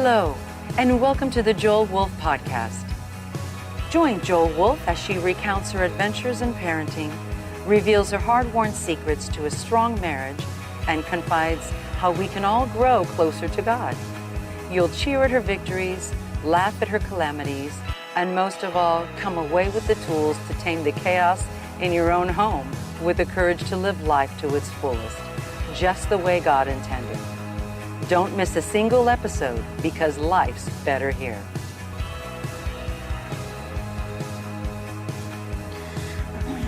Hello, and welcome to the Joel Wolfe podcast. Join Joel Wolfe as she recounts her adventures in parenting, reveals her hard-won secrets to a strong marriage, and confides how we can all grow closer to God. You'll cheer at her victories, laugh at her calamities, and most of all, come away with the tools to tame the chaos in your own home with the courage to live life to its fullest, just the way God intended. Don't miss a single episode because life's better here.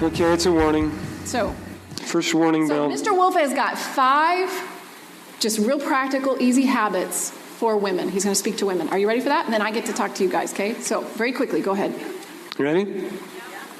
Okay, it's a warning. So, first warning bell. Mr. Wolfe has got 5 just real practical, easy habits for women. He's going to speak to women. Are you ready for that? And then I get to talk to you guys, okay? So, very quickly, go ahead. You ready?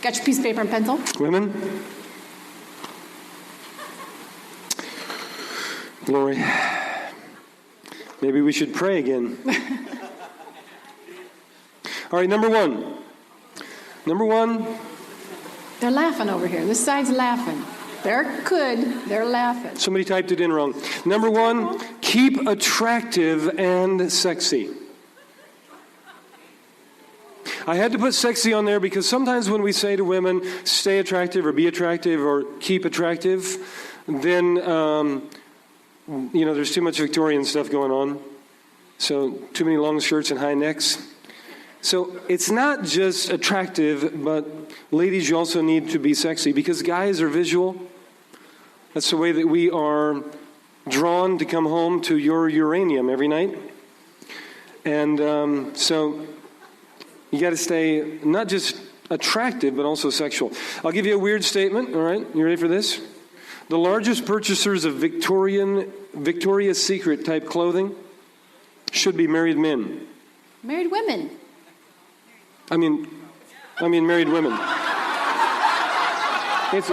Got your piece of paper and pencil? Women? Glory. Maybe we should pray again. All right, number one. They're laughing over here. This side's laughing. They're laughing. Somebody typed it in wrong. Number 1, keep attractive and sexy. I had to put sexy on there because sometimes when we say to women, stay attractive or be attractive or keep attractive, then there's too much Victorian stuff going on. So too many long skirts and high necks. So it's not just attractive, but ladies, you also need to be sexy because guys are visual. That's the way that we are drawn to come home to your uranium every night. And so you got to stay not just attractive, but also sexual. I'll give you a weird statement, all right? You ready for this? The largest purchasers of Victoria's Secret type clothing should be married men. Married women. I mean married women. He's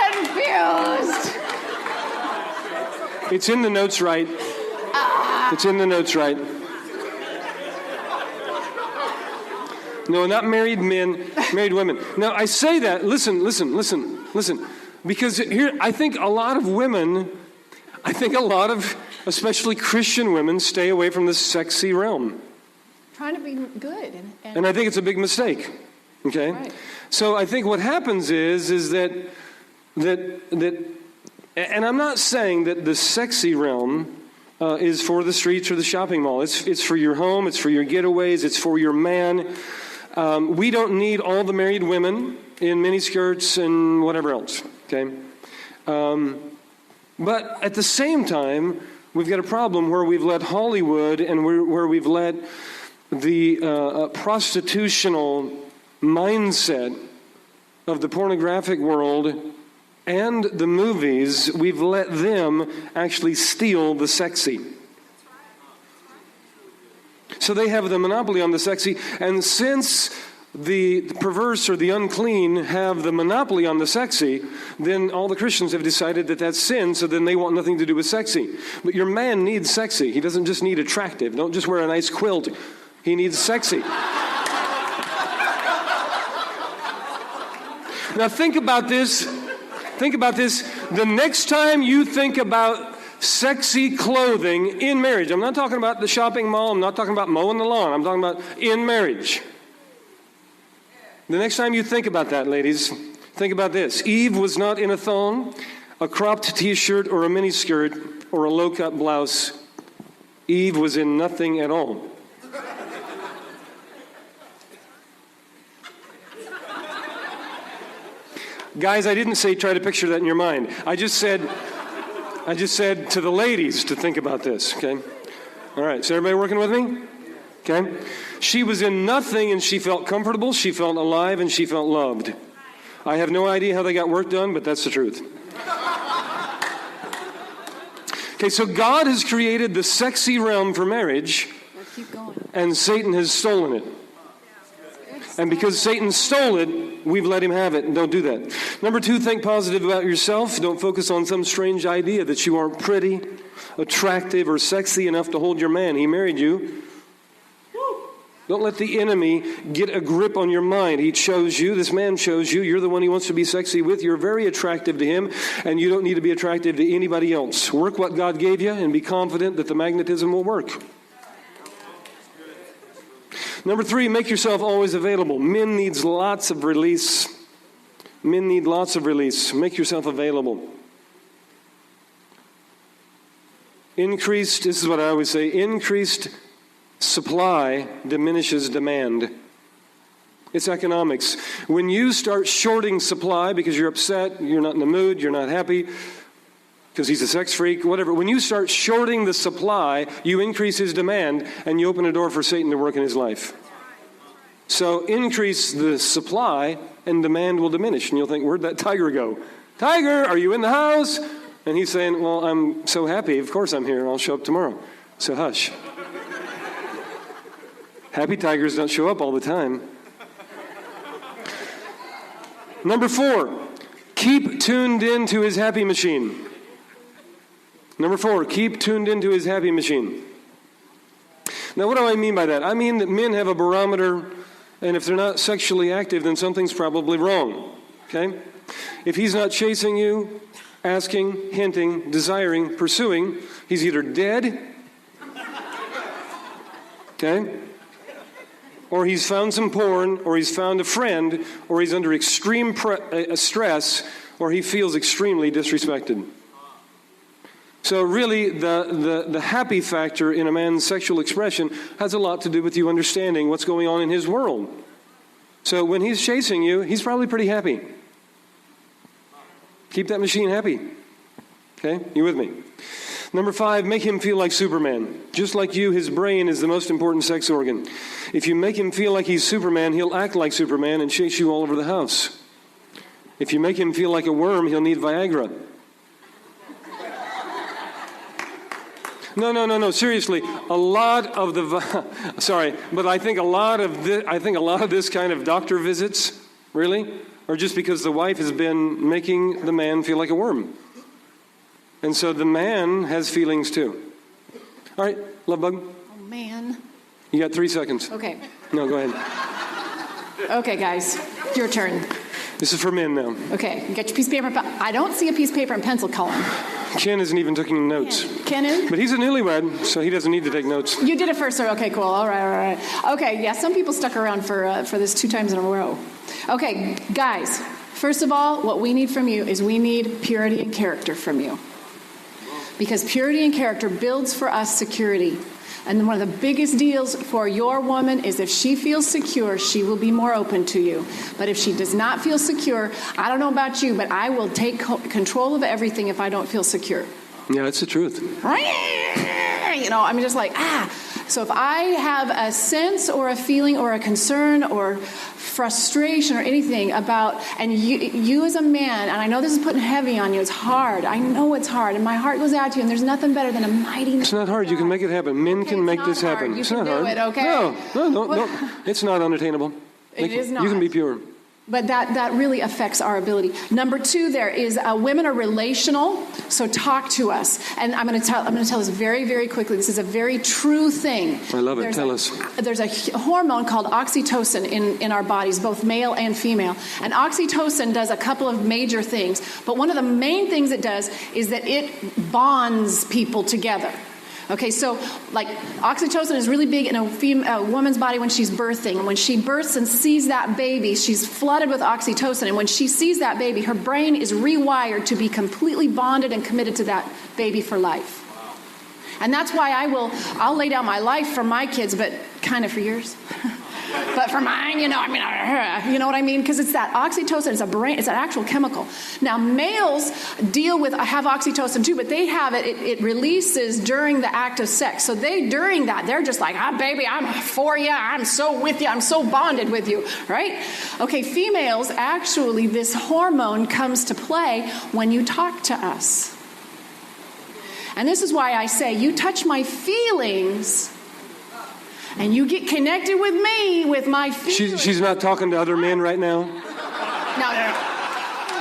confused. It's in the notes right. It's in the notes right. No, not married men, married women. Now, I say that, listen. Because here, I think a lot of women, especially Christian women, stay away from the sexy realm. Trying to be good. And I think it's a big mistake. Okay? Right. So I think what happens is that, and I'm not saying that the sexy realm is for the streets or the shopping mall. It's for your home, it's for your getaways, it's for your man. We don't need all the married women in miniskirts and whatever else. Okay? But at the same time, we've got a problem where we've let Hollywood and where we've let the prostitutional mindset of the pornographic world and the movies, we've let them actually steal the sexy. So they have the monopoly on the sexy, and since the perverse or the unclean have the monopoly on the sexy, then all the Christians have decided that that's sin, so then they want nothing to do with sexy. But your man needs sexy. He doesn't just need attractive. Don't just wear a nice quilt. He needs sexy. Now think about this. The next time you think about sexy clothing in marriage, I'm not talking about the shopping mall, I'm not talking about mowing the lawn, I'm talking about in marriage. The next time you think about that, ladies, think about this. Eve was not in a thong, a cropped t-shirt, or a miniskirt, or a low-cut blouse. Eve was in nothing at all. Guys, I didn't say try to picture that in your mind. I just said to the ladies to think about this, okay? All right, so everybody working with me? Okay? She was in nothing and she felt comfortable, she felt alive, and she felt loved. I have no idea how they got work done, but that's the truth. Okay, so God has created the sexy realm for marriage, and Satan has stolen it. And because Satan stole it, we've let him have it, and don't do that. Number 2, think positive about yourself. Don't focus on some strange idea that you aren't pretty, attractive, or sexy enough to hold your man. He married you. Don't let the enemy get a grip on your mind. He chose you. This man chose you. You're the one he wants to be sexy with. You're very attractive to him, and you don't need to be attractive to anybody else. Work what God gave you and be confident that the magnetism will work. Number 3, make yourself always available. Men need lots of release. Men need lots of release. Make yourself available. This is what I always say, increased supply diminishes demand. It's economics. When you start shorting supply because you're upset, you're not in the mood, you're not happy, because he's a sex freak, whatever. When you start shorting the supply, you increase his demand, and you open a door for Satan to work in his life. So increase the supply, and demand will diminish. And you'll think, where'd that tiger go? Tiger, are you in the house? And he's saying, well, I'm so happy. Of course I'm here. I'll show up tomorrow. So hush. Happy tigers don't show up all the time. Number 4, keep tuned into his happy machine. Number 4, keep tuned into his happy machine. Now, what do I mean by that? I mean that men have a barometer, and if they're not sexually active, then something's probably wrong. Okay? If he's not chasing you, asking, hinting, desiring, pursuing, he's either dead, okay? Or he's found some porn, or he's found a friend, or he's under extreme stress, or he feels extremely disrespected. So really, the happy factor in a man's sexual expression has a lot to do with you understanding what's going on in his world. So when he's chasing you, he's probably pretty happy. Keep that machine happy. Okay? You with me? Number 5, make him feel like Superman. Just like you, his brain is the most important sex organ. If you make him feel like he's Superman, he'll act like Superman and chase you all over the house. If you make him feel like a worm, he'll need Viagra. No. Seriously, a lot of the sorry, but I think a lot of this kind of doctor visits, really, are just because the wife has been making the man feel like a worm. And so the man has feelings too. All right, love bug. Oh, man. You got 3 seconds. Okay. No, go ahead. Okay, guys, your turn. This is for men now. Okay, you got your piece of paper. I don't see a piece of paper and pencil, Colin. Ken isn't even taking notes. Ken is? But he's a newlywed, so he doesn't need to take notes. You did it first, sir. Okay, cool. All right. Okay, yeah, some people stuck around for this 2 times in a row. Okay, guys, first of all, what we need from you is we need purity and character from you. Because purity and character builds for us security. And one of the biggest deals for your woman is if she feels secure, she will be more open to you. But if she does not feel secure, I don't know about you, but I will take control of everything if I don't feel secure. Yeah, that's the truth. You know, I'm just like, So if I have a sense or a feeling or a concern or frustration or anything about, and you as a man, and I know this is putting heavy on you, it's hard. I know it's hard, and my heart goes out to you, and there's nothing better than a mighty... It's not hard. You can make it happen. Men can make this happen. It's not hard. Okay? No. It's not unattainable. It is not. You can be pure. But that really affects our ability. Number 2 there is women are relational, so talk to us. And I'm going to tell this very, very quickly. This is a very true thing. I love it. Tell us. There's a hormone called oxytocin in our bodies, both male and female. And oxytocin does a couple of major things. But one of the main things it does is that it bonds people together. Okay, so like oxytocin is really big in a woman's body when she's birthing. And when she births and sees that baby, she's flooded with oxytocin. And when she sees that baby, her brain is rewired to be completely bonded and committed to that baby for life. And that's why I'll lay down my life for my kids, but kind of for yours. But for mine, you know what I mean? Because it's that oxytocin, it's an actual chemical. Now, males have oxytocin too, but they have it releases during the act of sex. So during that, they're just like, baby, I'm for you, I'm so with you, I'm so bonded with you, right? Okay, females, actually, this hormone comes to play when you talk to us. And this is why I say, you touch my feelings... and you get connected with me, with my feelings. She's not talking to other men right now? No.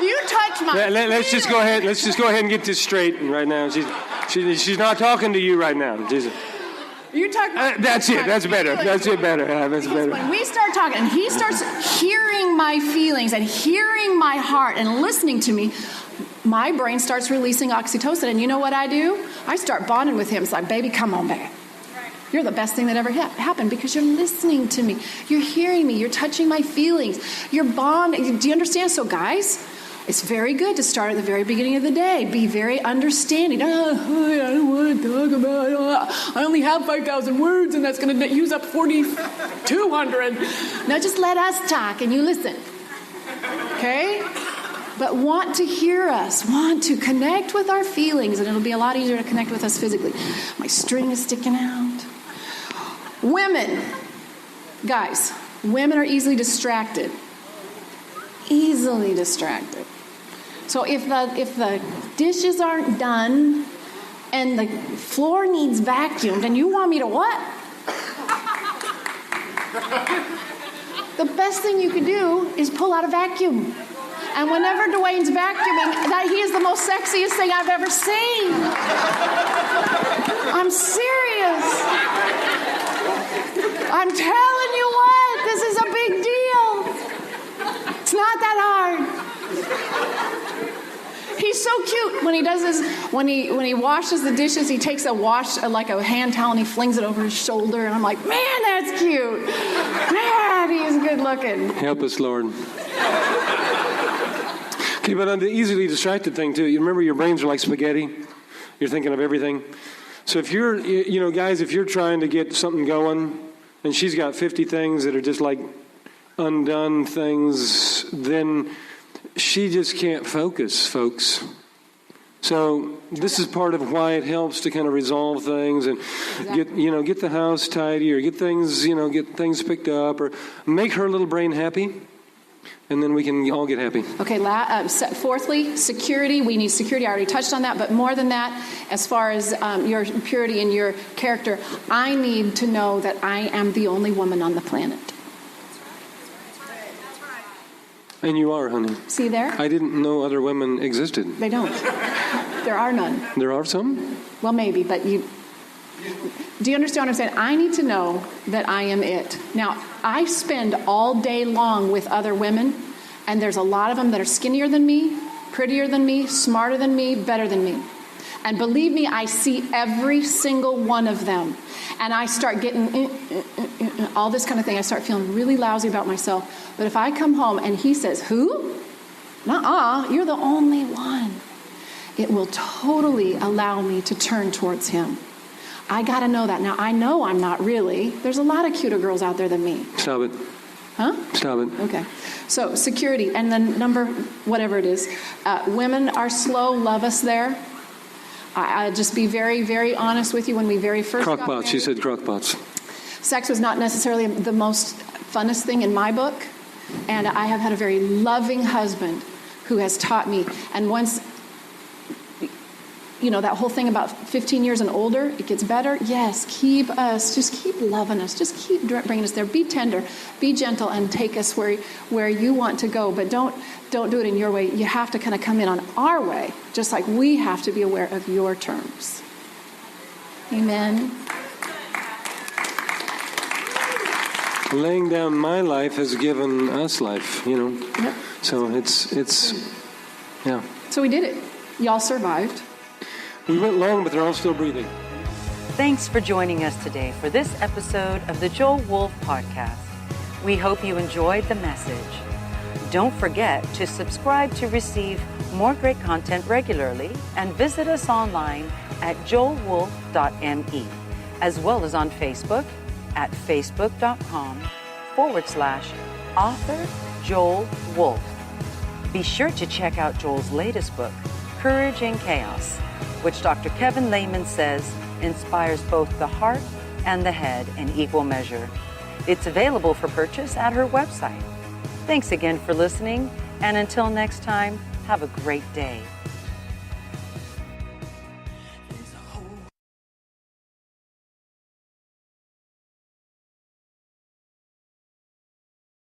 You touch my feelings. Let's just go ahead and get this straight right now. She's not talking to you right now. You talk that's it. That's better. That's it better. That's better. When we start talking, and he starts hearing my feelings and hearing my heart and listening to me, my brain starts releasing oxytocin. And you know what I do? I start bonding with him. It's like, baby, come on, baby. You're the best thing that ever happened because you're listening to me. You're hearing me. You're touching my feelings. You're bonding. Do you understand? So guys, it's very good to start at the very beginning of the day. Be very understanding. Oh, I don't want to talk about I only have 5,000 words, and that's going to use up 4,200. Now just let us talk, and you listen. Okay? But want to hear us. Want to connect with our feelings, and it'll be a lot easier to connect with us physically. My string is sticking out. Women. Guys, women are easily distracted. Easily distracted. So if the dishes aren't done and the floor needs vacuumed, and you want me to what? The best thing you could do is pull out a vacuum. And whenever Dwain's vacuuming, that he is the most sexiest thing I've ever seen. I'm serious. I'm telling you what, this is a big deal. It's not that hard. He's so cute when he does this. When he washes the dishes, he takes like a hand towel, and he flings it over his shoulder. And I'm like, man, that's cute. Man, he's good looking. Help us, Lord. Okay, but on the easily distracted thing too, you remember your brains are like spaghetti. You're thinking of everything. So if you're, guys, if you're trying to get something going, and she's got 50 things that are just like undone things, then she just can't focus, folks. So this is part of why it helps to kind of resolve things and get the house tidy, or get things picked up, or make her little brain happy, and then we can all get happy. Okay. Fourthly, security. We need security. I already touched on that, but more than that, as far as your purity and your character, I need to know that I am the only woman on the planet. And you are, honey. See there? I didn't know other women existed. They don't. There are none. There are some? Well, maybe, but do you understand what I'm saying? I need to know that I am it. Now, I spend all day long with other women, and there's a lot of them that are skinnier than me, prettier than me, smarter than me, better than me. And believe me, I see every single one of them. And I start getting all this kind of thing. I start feeling really lousy about myself. But if I come home and he says, who? Nuh-uh, you're the only one. It will totally allow me to turn towards him. I got to know that. Now, I know I'm not really. There's a lot of cuter girls out there than me. Stop it. Huh? Stop it. Okay. So, security. And then number, whatever it is. Women are slow. Love us there. I'll just be very, very honest with you. When we very first got married, she said crockpots. Sex was not necessarily the most funnest thing in my book. And I have had a very loving husband who has taught me. And once, that whole thing about 15 years and older, it gets better. Yes, just keep loving us. Just keep bringing us there. Be tender, be gentle, and take us where you want to go. But don't do it in your way. You have to kind of come in on our way, just like we have to be aware of your terms. Amen. Laying down my life has given us life, Yep. So it's. So we did it. Y'all survived. We went long, but they're all still breathing. Thanks for joining us today for this episode of the Joel Wolfe Podcast. We hope you enjoyed the message. Don't forget to subscribe to receive more great content regularly, and visit us online at joelwolfe.me, as well as on Facebook at facebook.com/author Joel Wolfe. Be sure to check out Joel's latest book, Courage in Chaos, which Dr. Kevin Lehman says inspires both the heart and the head in equal measure. It's available for purchase at her website. Thanks again for listening, and until next time, have a great day.